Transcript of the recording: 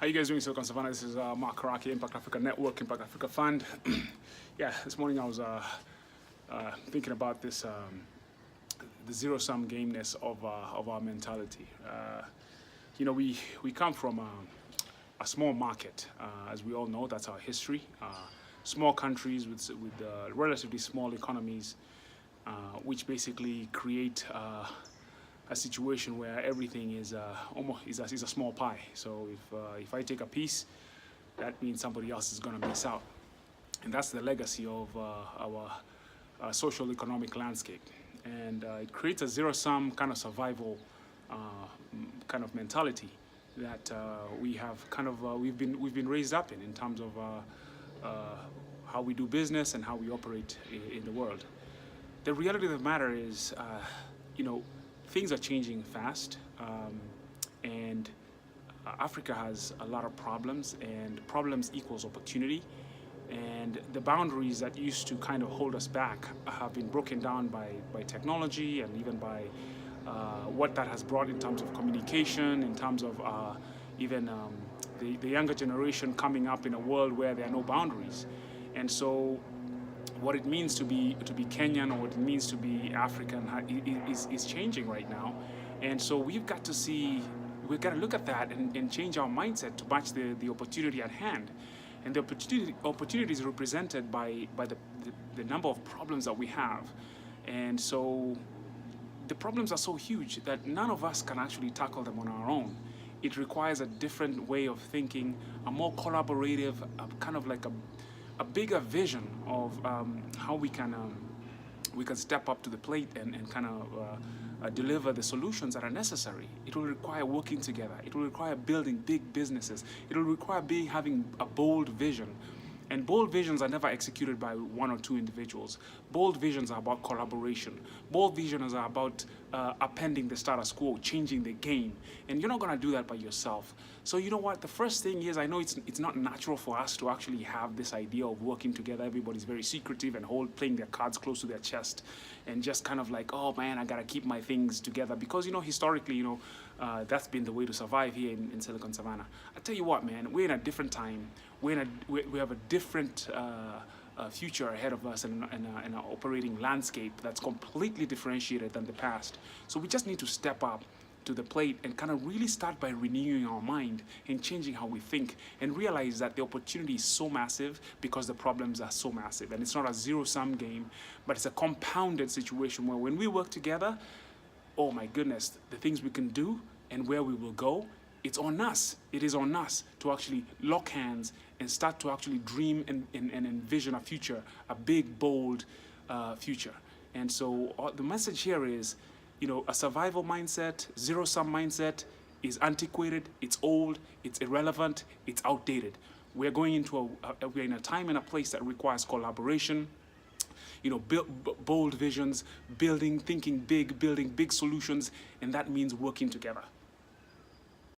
How you guys doing, Silicon Savannah? This is Mark Karaki, Impact Africa Network, Impact Africa Fund. Yeah, this morning I was thinking about this, the zero-sum gameness of our mentality. We come from a small market, as we all know. That's our history. Small countries with relatively small economies, which basically create a situation where everything is almost a small pie. So if I take a piece, that means somebody else is going to miss out, and that's the legacy of our social economic landscape. And it creates a zero-sum kind of survival kind of mentality that we have we've been raised up in terms of how we do business and how we operate in the world. The reality of the matter is, things are changing fast, and Africa has a lot of problems, and problems equals opportunity. And the boundaries that used to kind of hold us back have been broken down by technology, and even by what that has brought in terms of communication, in terms of even the younger generation coming up in a world where there are no boundaries. And so what it means to be Kenyan, or what it means to be African is changing right now. And so we've got to look at that and change our mindset to match the opportunity at hand. And the opportunity is represented by the number of problems that we have. And so the problems are so huge that none of us can actually tackle them on our own. It requires a different way of thinking, a more collaborative, kind of like a bigger vision of how we can step up to the plate and kind of deliver the solutions that are necessary. It will require working together. It will require building big businesses. It will require having a bold vision. And bold visions are never executed by one or two individuals. Bold visions are about collaboration. Bold visions are about upending the status quo, changing the game. And you're not going to do that by yourself. So you know what? The first thing is, I know it's not natural for us to actually have this idea of working together. Everybody's very secretive and playing their cards close to their chest, and just kind of like, oh man, I got to keep my things together. Because, historically, that's been the way to survive here in Silicon Savannah. I tell you what, man, we're in a different time. We have a different future ahead of us, and an operating landscape that's completely differentiated than the past. So we just need to step up to the plate and kind of really start by renewing our mind and changing how we think, and realize that the opportunity is so massive because the problems are so massive. And it's not a zero-sum game, but it's a compounded situation where when we work together, oh my goodness, the things we can do and where we will go, it's on us. It is on us to actually lock hands and start to actually dream and envision a future, a big, bold future. And so the message here is, a survival mindset, zero-sum mindset is antiquated, it's old, it's irrelevant, it's outdated. We're going into we're in a time and a place that requires collaboration, bold visions, thinking big, building big solutions, and that means working together.